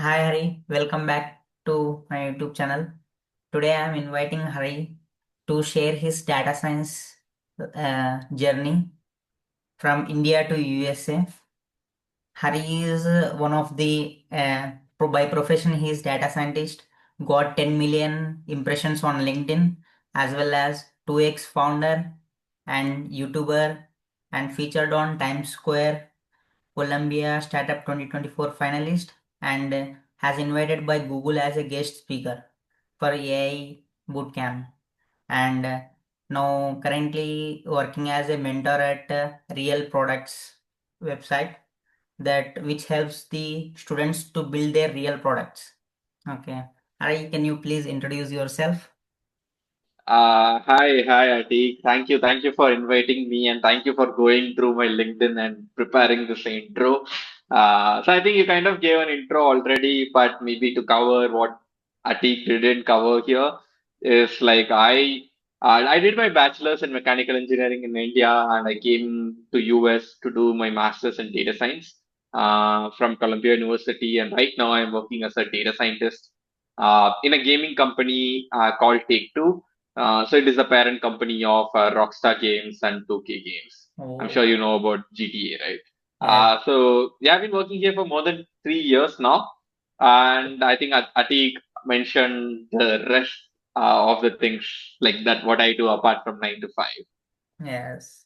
Hi Hari, welcome back to my YouTube channel. Today I am inviting Hari to share his data science journey from India to USA. Hari is one of the by profession he is data scientist. Got 10 million impressions on LinkedIn as well as 2x founder and YouTuber and featured on Times Square Columbia Startup 2024 finalist and has invited by Google as a guest speaker for AI bootcamp and now currently working as a mentor at Real Products website that which helps the students to build their real products. Okay. Ari, can you please introduce yourself? Hi, Ati. Thank you for inviting me, and thank you for going through my LinkedIn and preparing this intro. So I think you kind of gave an intro already, but maybe to cover what Atik didn't cover here is like I did my bachelor's in mechanical engineering in India, and I came to US to do my master's in data science from Columbia University, and right now I'm working as a data scientist in a gaming company called Take-Two. So it is the parent company of Rockstar Games and 2K Games. I'm Oh, sure you know about GTA, right? yes. So yeah, I've been working here for more than 3 years now, and I think Atik mentioned the rest of the things like that. What I do apart from 9 to 5. Yes.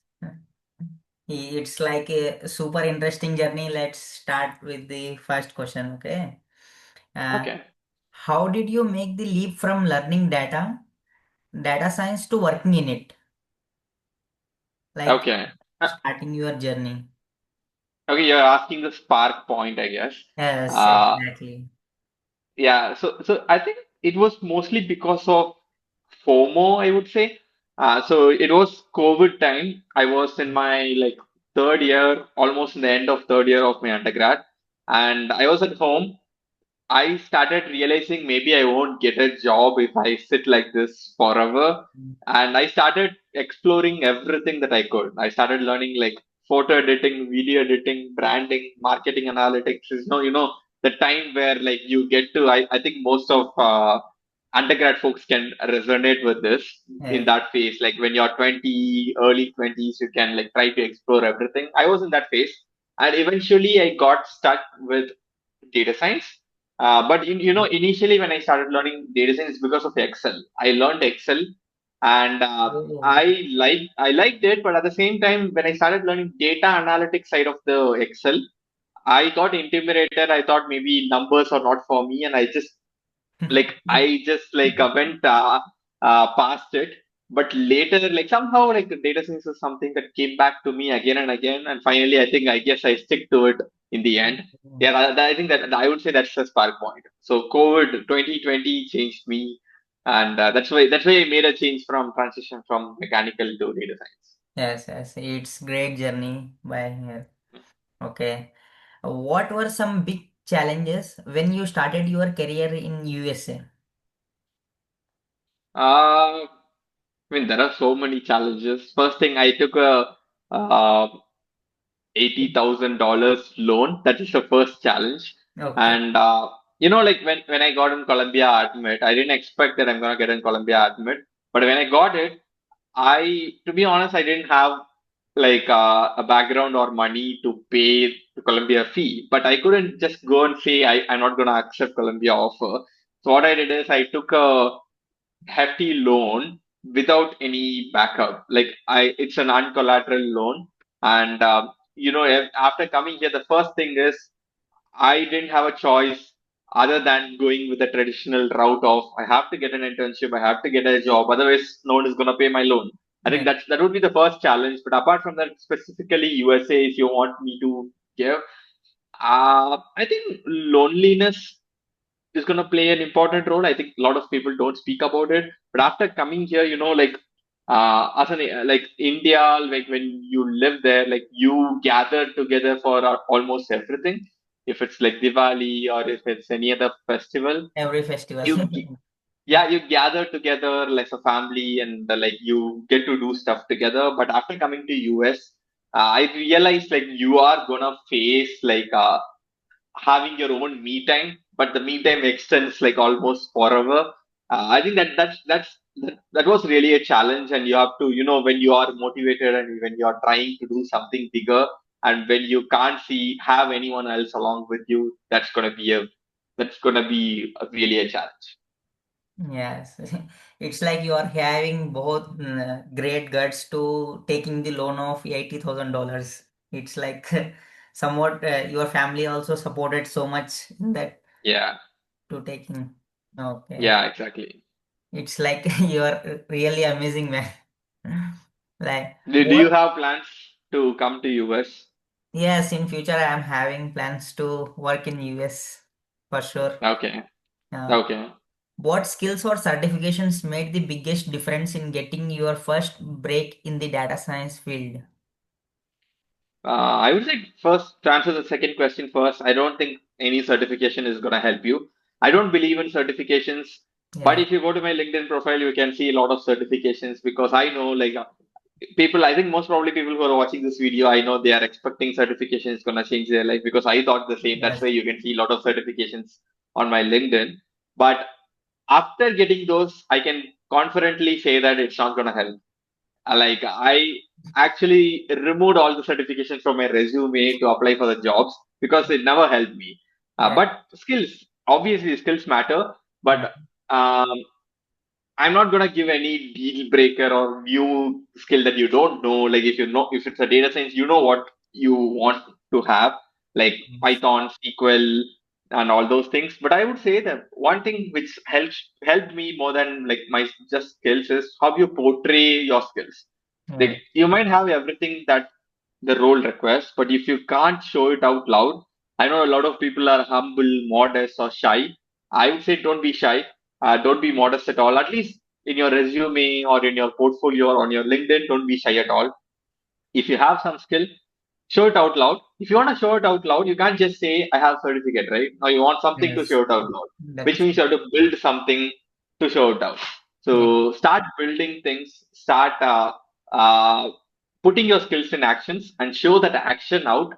It's like a super interesting journey. Let's start with the first question, okay? Uh, Okay, how did you make the leap from learning data science to working in it? Like okay, starting your journey. okay. You're asking the spark point, I guess. Yes, Uh, exactly. Yeah, so I think it was mostly because of FOMO, I would say. So it was COVID time. I was in my like third year, almost in the end of third year of my undergrad, and I was at home. I started realizing maybe I won't get a job if I sit like this forever. And I started exploring everything that I could. I started learning like photo editing, video editing, branding, marketing analytics. The time where like you get to, I think most of undergrad folks can resonate with this in Yes. that phase. Like when you're 20, early 20s, you can like try to explore everything. I was in that phase. And eventually I got stuck with data science. But initially when I started learning data science, it's because of Excel. I learned Excel, and Oh, I liked it. But at the same time, when I started learning data analytics side of the Excel, I got intimidated. I thought maybe numbers are not for me, and I just went past it. But later, like somehow, like the data science is something that came back to me again and again, and finally, I guess I stick to it in the end. Yeah, I think that I would say that's the spark point. So COVID 2020 changed me, and that's why I made a change from transition from mechanical to data science. yes, yes. It's great journey by here. Okay. What were some big challenges when you started your career in USA? I mean, there are so many challenges. First thing, I took a $80,000 loan. That is the first challenge. Okay. And like when I got in Columbia admit, I didn't expect that I'm gonna get in Columbia admit. But when I got it, to be honest, I didn't have like a background or money to pay the Columbia fee. But I couldn't just go and say I'm not gonna accept Columbia offer. So what I did is I took a hefty loan without any backup. It's an uncollateral loan, and after coming here, the first thing is I didn't have a choice other than going with the traditional route of I have to get an internship, I have to get a job, otherwise no one is going to pay my loan. I think Yeah. that would be the first challenge. But apart from that, specifically USA, if you want me to give, I think loneliness is going to play an important role. I think a lot of people don't speak about it. But after coming here, like India, like when you live there, like you gather together for almost everything. If it's like Diwali or if it's any other festival, Every festival. you yeah, you gather together like a family, and like you get to do stuff together. But after coming to US, I realized like you are gonna face like having your own me time, but the me time extends like almost forever. I think that was really a challenge, and you have to, when you are motivated and when you are trying to do something bigger, and when you can't see have anyone else along with you, that's gonna be really a challenge. Yes, it's like you are having both great guts to taking the loan of $80,000. It's like somewhat your family also supported so much in that Yeah, to taking. Okay, yeah, exactly. it's like you are really amazing man. Like Do you what? have plans to come to US? Yes, in future I am having plans to work in US for sure. Okay, Uh, okay. what skills or certifications made the biggest difference in getting your first break in the data science field? I would say first, to answer the second question first, I don't think any certification is going to help you. I don't believe in certifications, but Yeah, if you go to my LinkedIn profile, you can see a lot of certifications because I know, like, people, I think most probably people who are watching this video, I know they are expecting certification is going to change their life because I thought the same. That's yes, why you can see a lot of certifications on my LinkedIn. But after getting those, I can confidently say that it's not going to help. Like I actually removed all the certifications from my resume to apply for the jobs because it never helped me. yeah, But skills, obviously, skills matter. yeah, But um, I'm not gonna give any deal breaker or new skill that you don't know. Like if it's a data science, you know what you want to have, like yes, Python, SQL, and all those things. But I would say that one thing which helped me more than like my just skills is how you portray your skills. Like yes, you might have everything that the role requests, but if you can't show it out loud, I know a lot of people are humble, modest, or shy. I would say don't be shy. Don't be modest at all. At least in your resume or in your portfolio or on your LinkedIn, don't be shy at all. If you have some skill, show it out loud. If you want to show it out loud, you can't just say, I have certificate, right? Now you want something to yes, show it out loud, which that's means you have to build something to show it out. yeah, So start building things, start uh, putting your skills in actions and show that action out.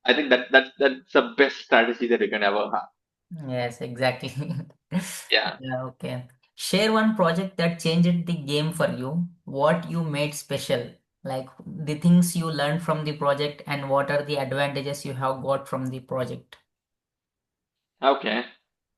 I think that's the best strategy that you can ever have. yes, exactly. Yeah. Yeah, okay. Share one project that changed the game for you. What you made special, like the things you learned from the project, and what are the advantages you have got from the project. Okay.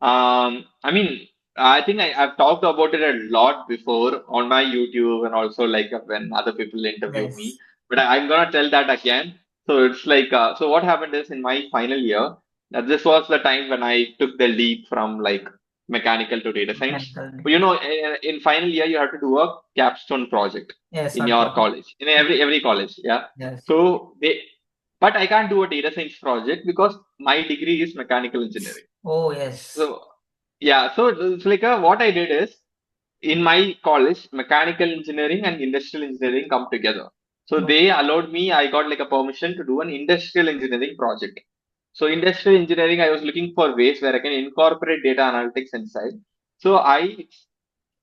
I mean, I think I've talked about it a lot before on my YouTube and also like when other people interview me. Yes, But I'm gonna tell that again. So it's like, so what happened is in my final year, this was the time when I took the leap from like mechanical to data science. mechanical. But in final year you have to do a capstone project Yes, in your okay. college, in every college. Yeah. Yes. But I can't do a data science project because my degree is mechanical engineering. Oh, yes. So yeah, so it's like what I did is in my college, mechanical engineering and industrial engineering come together. So Oh, they allowed me, I got like a permission to do an industrial engineering project. So industrial engineering, I was looking for ways where I can incorporate data analytics inside. So I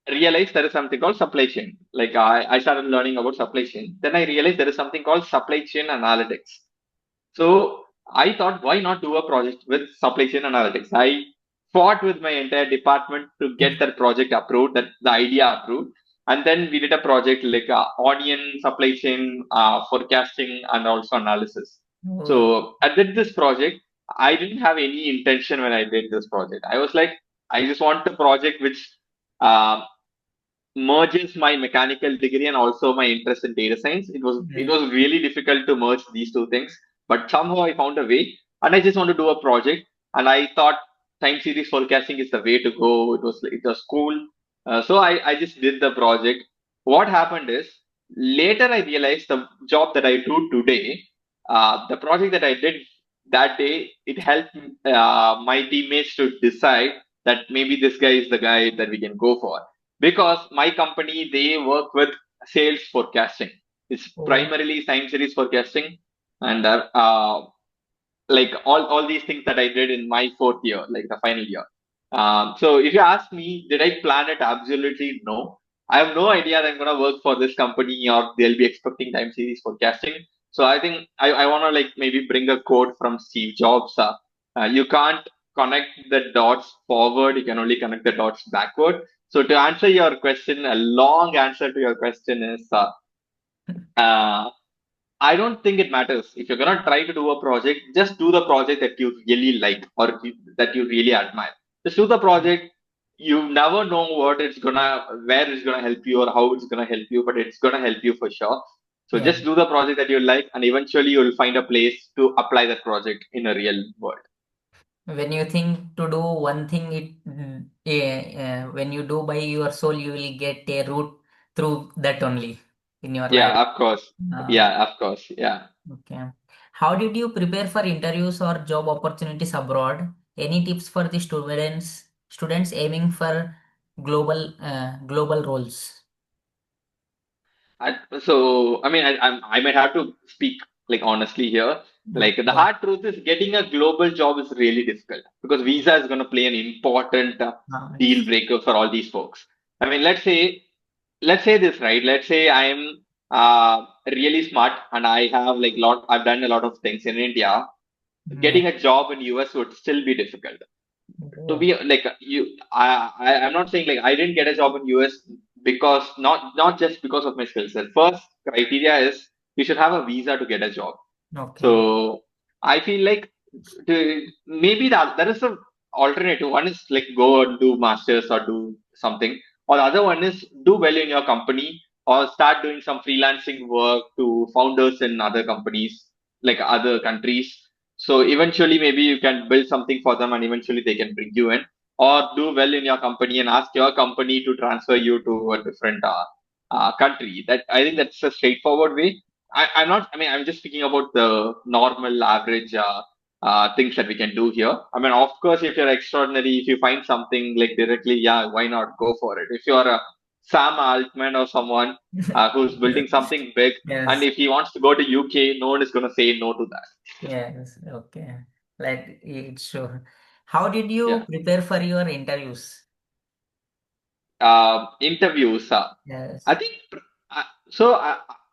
realized there is something called supply chain. Like I started learning about supply chain. Then I realized there is something called supply chain analytics. So I thought, why not do a project with supply chain analytics? I fought with my entire department to get that project approved, that the idea approved, and then we did a project like onion supply chain forecasting and also analysis. oh, So I did this project. I didn't have any intention when I did this project. I was like, I just want a project which um, merges my mechanical degree and also my interest in data science. It yes. was really difficult to merge these two things, but somehow I found a way. And I just want to do a project. And I thought time series forecasting is the way to go. It was cool. So I just did the project. What happened is later I realized the job that I do today, the project that I did that day, it helped my teammates to decide that maybe this guy is the guy that we can go for because my company they work with sales forecasting. It's Oh, primarily time series forecasting, and like all these things that I did in my fourth year, like the final year. So if you ask me, did I plan it? Absolutely no. I have no idea that I'm gonna work for this company or they'll be expecting time series forecasting. So I think I want to like maybe bring a quote from Steve Jobs. You can't. connect the dots forward. You can only connect the dots backward. So to answer your question, a long answer to your question is, uh, I don't think it matters. If you're gonna try to do a project, just do the project that you really like or that you really admire. Just do the project. You never know where it's gonna help you or how it's gonna help you, but it's gonna help you for sure. So Yeah. just do the project that you like, and eventually you'll find a place to apply that project in a real world. When you think to do one thing, when you do by your soul, you will get a route through that only in your life. Yeah, of course. Uh, Yeah, of course. Yeah. okay. How did you prepare for interviews or job opportunities abroad? Any tips for the students aiming for global roles? I mean, I might have to speak like honestly here. Like the Yeah. hard truth is getting a global job is really difficult because visa is going to play an important deal Yes. breaker for all these folks. I mean, let's say this, right? Let's say I'm really smart and I've done a lot of things in India. Yeah. Getting a job in US would still be difficult. To Oh, be like I'm not saying like I didn't get a job in US because not just because of my skills. The first criteria is you should have a visa to get a job. okay. So I feel like maybe that there is a alternative. One is like go and do masters or do something, or the other one is do well in your company or start doing some freelancing work to founders in other companies, like other countries. So eventually, maybe you can build something for them, and eventually they can bring you in, or do well in your company and ask your company to transfer you to a different country. That I think that's a straightforward way. I'm not. I mean, I'm just speaking about the normal, average things that we can do here. I mean, of course, if you're extraordinary, if you find something like directly, yeah, why not go for it? If you're a Sam Altman or someone who's building something big, and Yes. if he wants to go to UK, no one is going to say no to that. Yes. Okay. Like it's sure. How did you Yeah. prepare for your interviews? Interviews. I Yes. think so.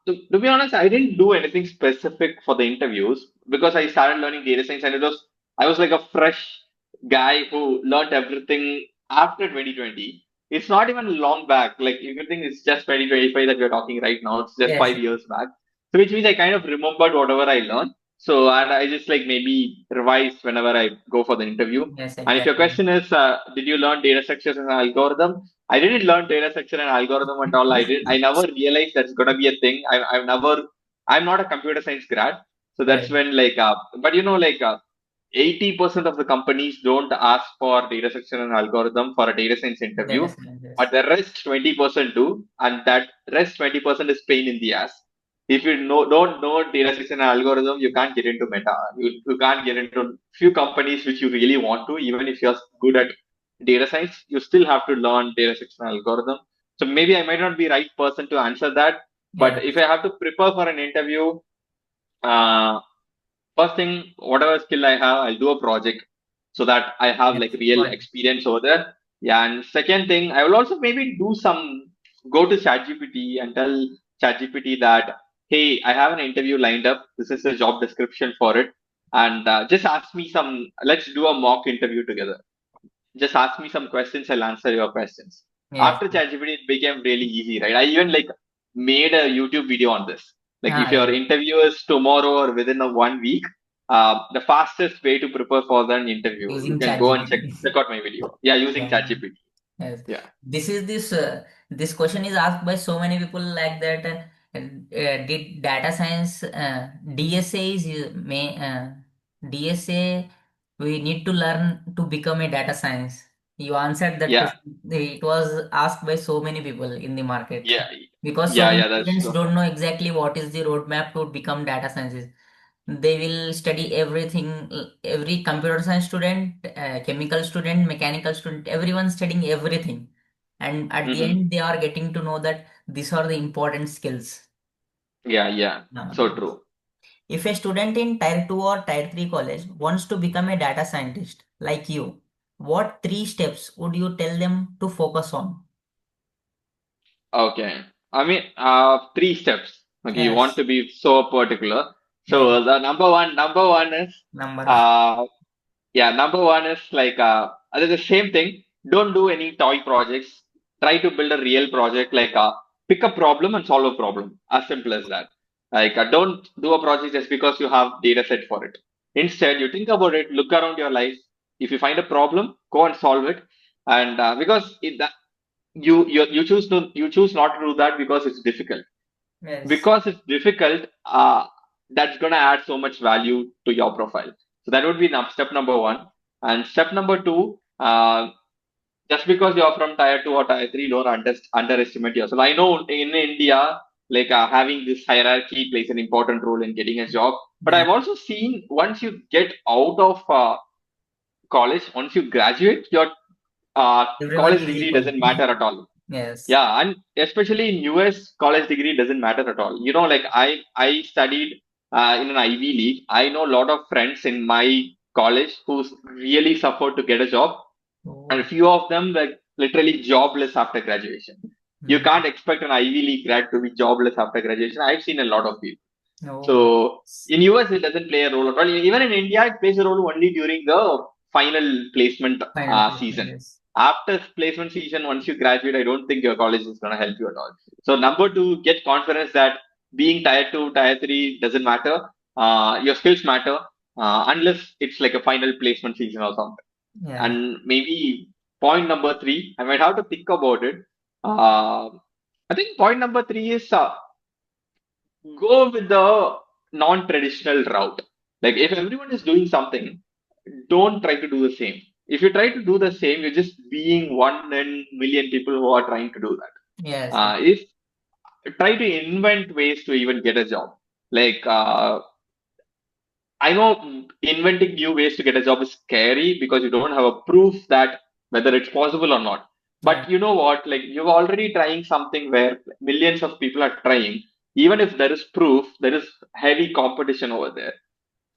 To be honest, I didn't do anything specific for the interviews because I started learning data science, and I was like a fresh guy who learned everything after 2020. It's not even long back. Like you can think it's just 2025 that we're talking right now. It's just Yes. 5 years back. So which means I kind of remembered whatever I learned. So and I just like maybe revise whenever I go for the interview. Yes. And if your Exactly. question is, did you learn data structures and algorithm? I didn't learn data structure and algorithm at all. I never realized that's gonna be a thing. I'm not a computer science grad. So that's Yes. when but 80% of the companies don't ask for data structure and algorithm for a data science Data interview, but scientist. the rest 20% do. And that rest 20% is pain in the ass. If you don't know data structure and algorithm, you can't get into meta. You can't get into few companies which you really want to, even if you're good at data science, you still have to learn data structure and algorithm. So maybe I might not be right person to answer that. Yeah. But if I have to prepare for an interview, uh, first thing, whatever skill I have, I'll do a project so that I have Yes. like real Got it. experience over there. Yeah, and second thing, I will also maybe go to ChatGPT and tell ChatGPT that, hey, I have an interview lined up. This is the job description for it. And just ask me let's do a mock interview together. Just ask me some questions, I'll answer your questions. Yes. After ChatGPT, it became really easy, right? I even like made a YouTube video on this. Like if Yeah. your interview is tomorrow or within a 1 week, the fastest way to prepare for an interview, you Using can go and ChatGPT. check out my video. Yeah, using Yeah. ChatGPT. Yes, Yeah. this question is asked by so many people like that. Did data science DSA is may DSA we need to learn to become a data science? You answered that Yeah. question. It was asked by so many people in the market Yeah. because so Yeah. many Yeah. That's students true. don't know exactly what is the roadmap to become data scientists. They will study everything. Every computer science student, chemical student, mechanical student, everyone studying everything, and at the Hmm. end they are getting to know that these are the important skills Yeah. Yeah. So nowadays. true. If a student in tier 2 or tier 3 college wants to become a data scientist like you, what three steps would you tell them to focus on? Okay. I mean, three steps. Okay. You want Yes. to be so particular. Yeah. So the number one is, Number one. uh, Yeah, number one is like the same thing. Don't do any toy projects. Try to build a real project. Like pick a problem and solve a problem. As simple as that. Like don't do a project just because you have data set for it. Instead, you think about it. Look around your life. If you find a problem, go and solve it. And because that you choose to you choose not to do that because it's difficult. Yes. Because it's difficult, that's going to add so much value to your profile. So that would be step number one. And step number two, just because you're from tier two or tier three, don't underestimate yourself. I know in India, like having this hierarchy plays an important role in getting a job. But Yeah. I've also seen once you get out of college, once you graduate, your Everyone college is degree equal. doesn't matter at all. Yes. Yeah, and especially in US, college degree doesn't matter at all. You know, like I studied in an Ivy League. I know a lot of friends in my college who's really suffered to get a job, and Oh. a few of them were literally jobless after graduation. You Mm. can't expect an Ivy League grad to be jobless after graduation. I've seen a lot of people. Oh. So in US, it doesn't play a role at all. Even in India, it plays a role only during the final placement Final placement. season. Yes. After placement season, once you graduate, I don't think your college is going to help you at all. So number two, get confidence that being tier two, tier three doesn't matter. Your skills matter unless it's like a final placement season or something. Yeah. And maybe point number three, I might have to think about it. Uh, I think point number three is go with the non-traditional route. Like if everyone is doing something, don't try to do the same. If you try to do the same, you're just being one in million people who are trying to do that. Yes. If try to invent ways to even get a job. Like I know inventing new ways to get a job is scary because you don't have a proof that whether it's possible or not. Yeah. But you know what? Like you're already trying something where millions of people are trying. Even if there is proof, there is heavy competition over there.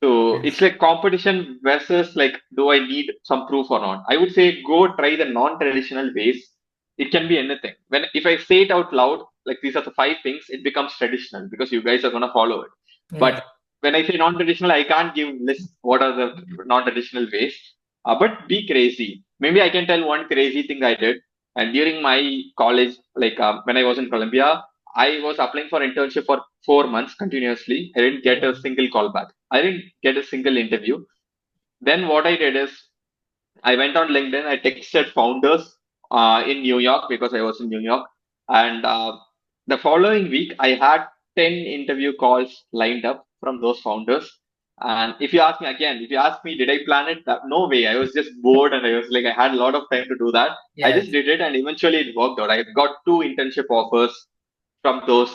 So it's Yes. like competition versus like, do I need some proof or not? I would say go try the non-traditional ways. It can be anything. When if I say it out loud, like these are the five things, it becomes traditional because you guys are gonna follow it. Yes. But when I say non-traditional, I can't give list what are the non-traditional ways. But be crazy. Maybe I can tell one crazy thing I did. And during my college, like when I was in Colombia, I was applying for internship for 4 months continuously. I didn't get a single call back. I didn't get a single interview. Then what I did is I went on LinkedIn. I texted founders in New York because I was in New York. And the following week, I had 10 interview calls lined up from those founders. And if you ask me again, if you ask me, did I plan it? No way. I was just bored and I was like, I had a lot of time to do that. I just Yes. did it and eventually it worked out. I got two internship offers from those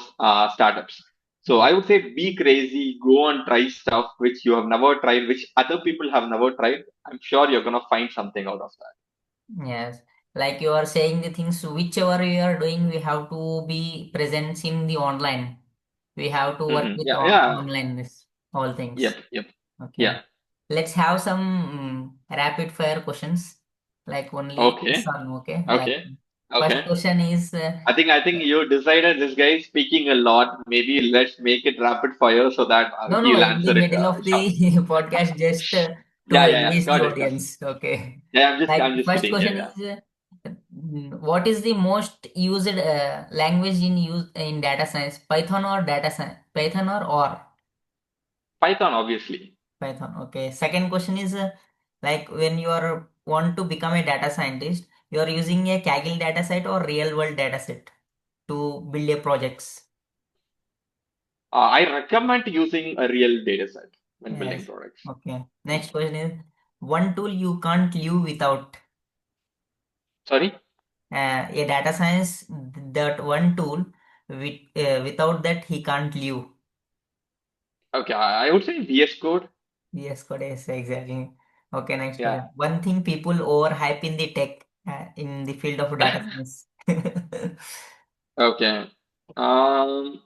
startups. So I would say be crazy, go and try stuff which you have never tried, which other people have never tried. I'm sure you're gonna find something out of that. Yes. Like you are saying the things whichever you are doing, we have to be present in the online. We have to work with Yeah, yeah, online this all yep, things. yep, Okay. yeah. Let's have some rapid fire questions. Like only yes Okay, or no. Okay. Like okay, first okay. question is I think you decided this guy is speaking a lot. Maybe let's make it rapid fire so that no, no, he'll in the answer it middle of the short. podcast, just to Yeah, yeah, yeah. engage the Got it, got it. audience. Okay. Yeah, Like I'm just first kidding. Yeah, question yeah. is, what is the most used language in use in data science? Python or data science? Python or Python, obviously. Python. Okay. Second question is, like when you are want to become a data scientist, you are using a Kaggle dataset or real world dataset to build your projects. I recommend using a real data set when building Yes. products. Okay. Hmm. Next question is, one tool you can't live without. Sorry? A data science, that one tool without that he can't live. Okay, I would say VS Code. Yes, code is exactly. Okay, next Yeah. question. One thing people overhype in the tech, in the field of data science. Okay. Um,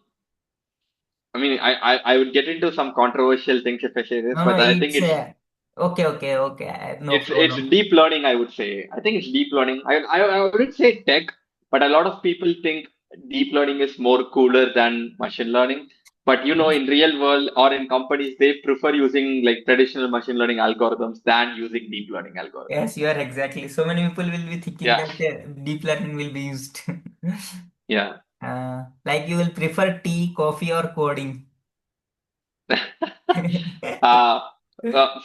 I mean, I would get into some controversial things if I say this, No, no, but I think it's okay, okay, okay. No it's problem. deep learning. I would say. I think it's deep learning. I wouldn't say tech, but a lot of people think deep learning is more cooler than machine learning. But Yes. in real world or in companies, they prefer using like traditional machine learning algorithms than using deep learning Yes, algorithms. you are exactly. So many people will be thinking Yeah, that deep learning will be used. yeah. Like you will prefer tea, coffee, or coding. uh,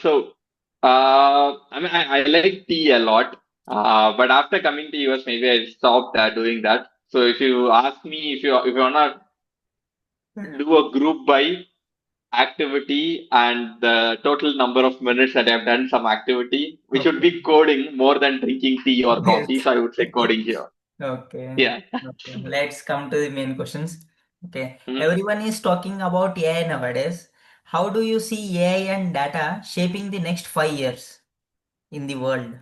so, I mean, I like tea a lot, but after coming to US, maybe I stopped doing that. So if you ask me if you wanna do a group by activity and the total number of minutes that I've done some activity, which would Okay. be coding more than drinking tea or Yes. coffee. So I would say coding here. Okay. Yeah. Okay. Let's come to the main questions. Okay. Mhm. Everyone is talking about AI nowadays. How do you see AI and data shaping the next 5 years in the world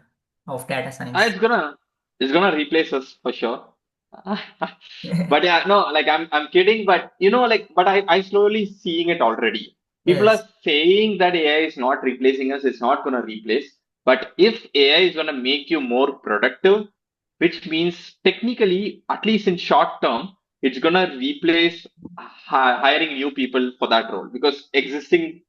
of data Uh, science? It's gonna it's gonna replace us for sure. But yeah, no, like I'm kidding, but but I slowly seeing it already. People are Yes. saying that AI is not replacing us, it's not gonna replace. But if AI is gonna make you more productive, which means technically, at least in short term, it's gonna replace hiring new people for that role because existing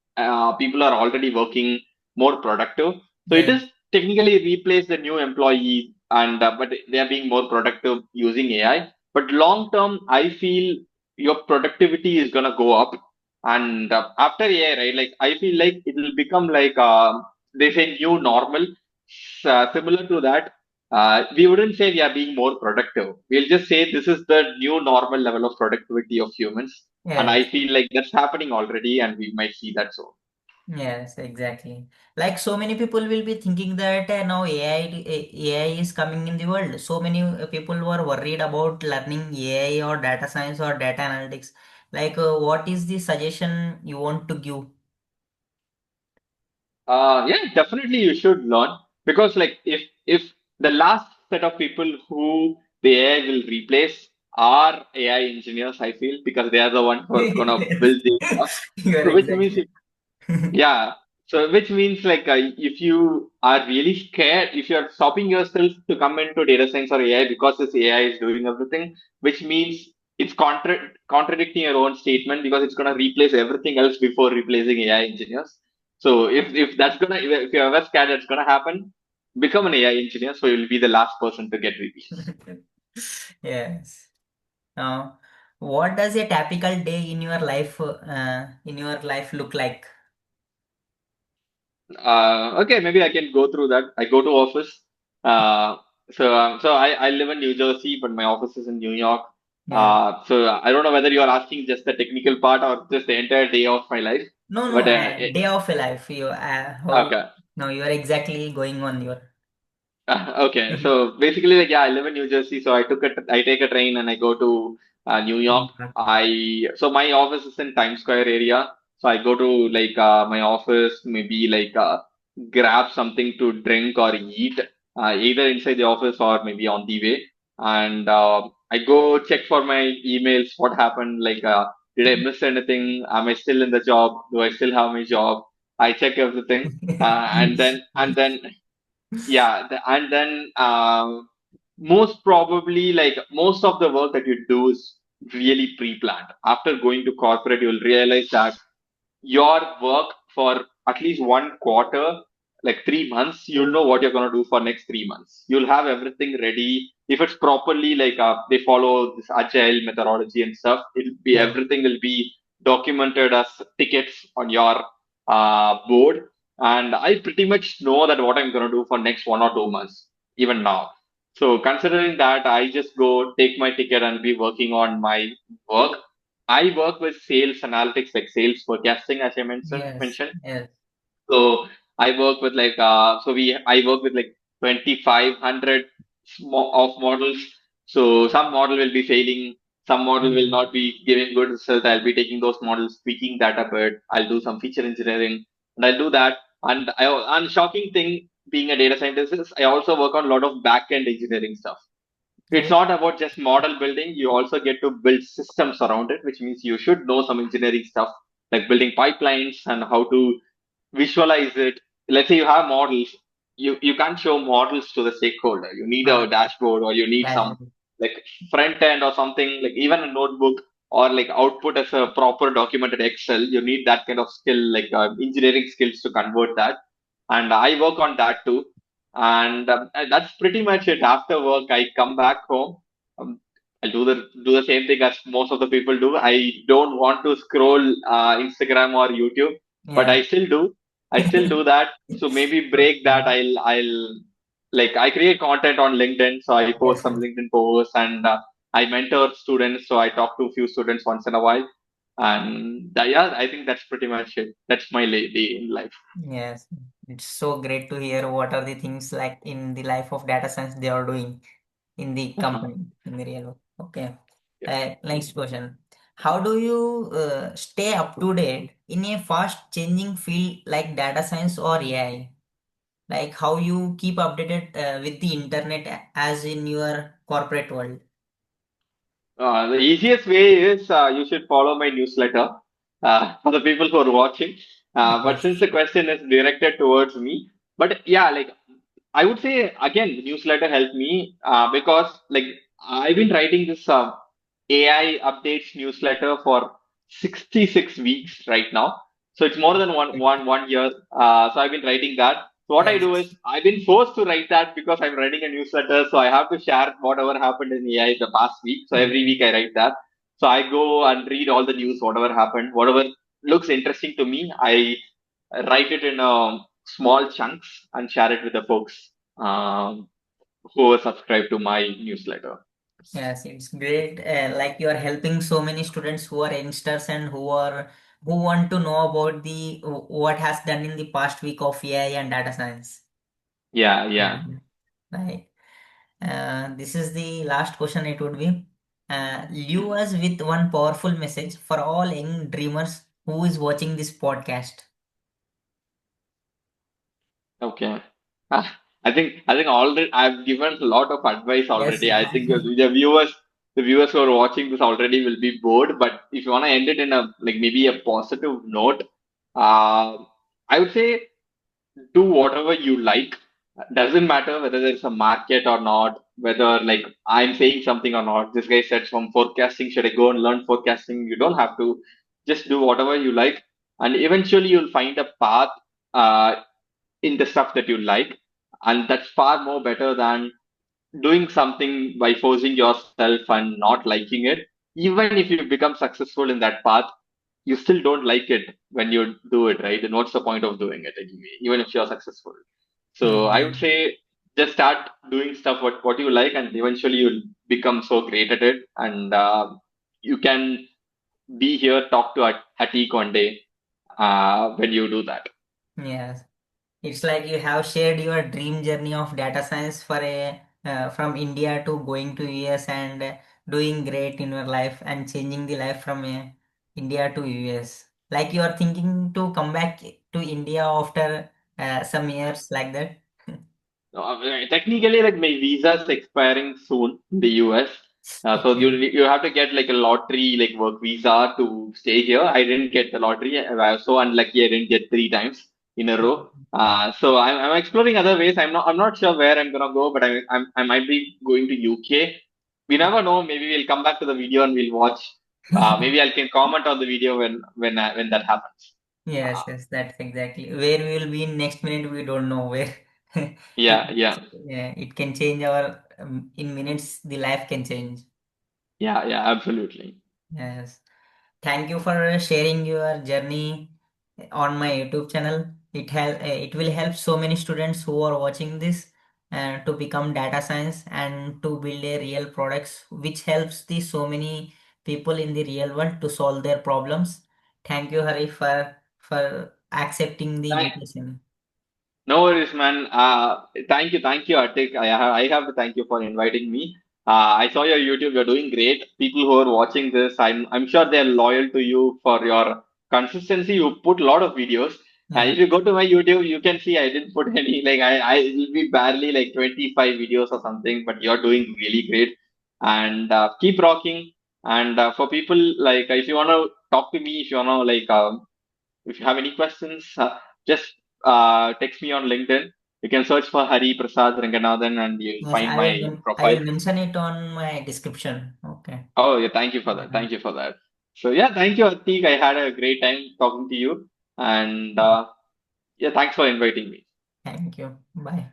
people are already working more productive. So it Yes. is technically replace the new employee and but they are being more productive using AI. But long term, I feel your productivity is gonna go up. And after AI, right? Like I feel like it will become like they say new normal. Similar to that, we wouldn't say we are being more productive. We'll just say this is the new normal level of productivity of humans. And I Yes. feel like that's happening already, and we might see that soon. Yes, exactly. Like so many people will be thinking that now AI is coming in the world. So many people were worried about learning AI or data science or data analytics. Like, what is the suggestion you want to give? Yeah, definitely you should learn because like if the last set of people who the AI will replace are AI engineers, I feel because they are the ones who are gonna Yes, build this stuff. you are So which means exactly. yeah. So, which means like if you are really scared, if you're stopping yourself to come into data science or AI because this AI is doing everything, which means it's contradicting your own statement because it's going to replace everything else before replacing AI engineers. So, if that's gonna, if you're ever scared that's gonna happen, become an AI engineer. So you'll be the last person to get replaced. Yes. Now, what does a typical day in your life look like? Okay, maybe I can go through that. I go to office. Uh, so I live in New Jersey, but my office is in New York. Yeah. So I don't know whether you are asking just the technical part or just the entire day of my life. No, no, But day of a life. How, okay. no, you are exactly going on your. Okay, so basically, like, yeah, I live in New Jersey, so I take a train and I go to New York. So my office is in Times Square area, so I go to like my office, maybe like grab something to drink or eat, either inside the office or maybe on the way, and I go check for my emails, what happened, like did I miss anything? Am I still in the job? Do I still have my job? I check everything, and then yeah, and then most probably like most of the work that you do is really pre-planned. After going to corporate, you'll realize that your work for at least one quarter, like 3 months, you'll know what you're going to do for next 3 months. You'll have everything ready. If it's properly like they follow this agile methodology and stuff, it'll be Yeah. everything will be documented as tickets on your board. And I pretty much know that what I'm going to do for next 1 or 2 months, even now. So considering that, I just go take my ticket and be working on my work. I work with sales analytics, like sales forecasting, as I Yes. mentioned. Yes. So I work with like I work with like 2,500 of models. So some model will be failing, some model will Hmm. not be giving good results. I'll be taking those models, tweaking that a bit. I'll do some feature engineering, and I'll do that. And shocking thing, being a data scientist, is I also work on a lot of back end engineering stuff. It's Okay. not about just model building. You also get to build systems around it, which means you should know some engineering stuff like building pipelines and how to visualize it. Let's say you have models, you can't show models to the stakeholder. You need Uh, a dashboard or you need some Dashboard. like front end or something like even a notebook. or like output as a proper documented Excel. You need that kind of skill, like engineering skills to convert that. And I work on that too. And that's pretty much it. After work, I come back home. Um, I do the same thing as most of the people do. I don't want to scroll Instagram or YouTube, but Yeah. I still do. I still do that. So maybe break that. Okay. I'll like I create content on LinkedIn, so I post Yes, some yes. LinkedIn posts, and I mentor students, so I talk to a few students once in a while. And yeah, I think that's pretty much it. That's my day in life. Yes. It's so great to hear what are the things like in the life of data science they are doing in the Uh-huh. company, in the real world. Okay. Yeah. Next question. How do you stay up to date in a fast changing field like data science or AI? Like how you keep updated with the internet as in your corporate world? The easiest way is you should follow my newsletter for the people who are watching. But since Yes. the question is directed towards me, but yeah, like I would say again, the newsletter helped me because like I've been writing this AI updates newsletter for 66 weeks right now. So it's more than one year. So I've been writing that. So what I do Yes. is I've been forced to write that because I'm writing a newsletter. So I have to share whatever happened in AI the past week. So every week I write that. So I go and read all the news, whatever happened, whatever looks interesting to me. I write it in small chunks and share it with the folks who are subscribed to my newsletter. Yes, it's great. Like you are helping so many students who are youngsters and who want to know about the what has done in the past week of AI and data science. Yeah, Yeah. yeah. Right. This is the last question. It would be leave us with one powerful message for all young dreamers who is watching this podcast. Okay. I think already I've given a lot of advice Yes. already. I think the viewers who are watching this already will be bored. But if you want to end it in a like maybe a positive note, uh, I would say do whatever you like. Doesn't matter whether there's a market or not, whether like I'm saying something or not. This guy said from forecasting, should I go and learn forecasting? You don't have to. Just do whatever you like, and eventually you'll find a path in the stuff that you like. And that's far more better than doing something by forcing yourself and not liking it. Even if you become successful in that path, you still don't like it when you do it, right? Then what's the point of doing it anyway, even if you're successful? So I Yeah. would say just start doing stuff what you like, and eventually you'll become so great at it. And you can be here, talk to Hatik one day when you do that. Yes. It's like you have shared your dream journey of data science for a from India to going to US and doing great in your life and changing the life from India to US. Like you are thinking to come back to India after some years like that. Technically, like my visa is expiring soon in the US. So Okay. you have to get like a lottery like work visa to stay here. I didn't get the lottery. I was so unlucky. I didn't get three times in a row. So I'm exploring other ways. I'm not sure where I'm gonna go, but I might be going to UK. We never know. Maybe we'll come back to the video and we'll watch. Maybe I can comment on the video when that happens. Yes, Uh, yes, that's exactly where we will be in next minute. We don't know where. It, yeah, yeah, yeah, it can change our in minutes. The life can change. yeah, yeah. Absolutely. Yes. Thank you for sharing your journey on my YouTube channel. It will help so many students who are watching this to become data science and to build a real products which helps the so many people in the real world to solve their problems. Thank you, Hari, for accepting the invitation. No worries, man. Thank you, Atik. I have to thank you for inviting me. I saw your YouTube. You're doing great. People who are watching this, I'm sure they're loyal to you for your consistency. You put a lot of videos. Yeah. If you go to my YouTube, you can see I didn't put any. Like I will be barely like 25 videos or something. But you're doing really great, and keep rocking. And for people like if you wanna talk to me, if you wanna like if you have any questions, just text me on LinkedIn. You can search for Hari Prasad Ranganathan and you'll Yes, find my I profile. will mention it on my description. Okay. Oh, yeah, thank you for that. Yeah. Thank you for that. So yeah, thank you, Atik. I had a great time talking to you, and yeah, thanks for inviting me. Thank you. Bye.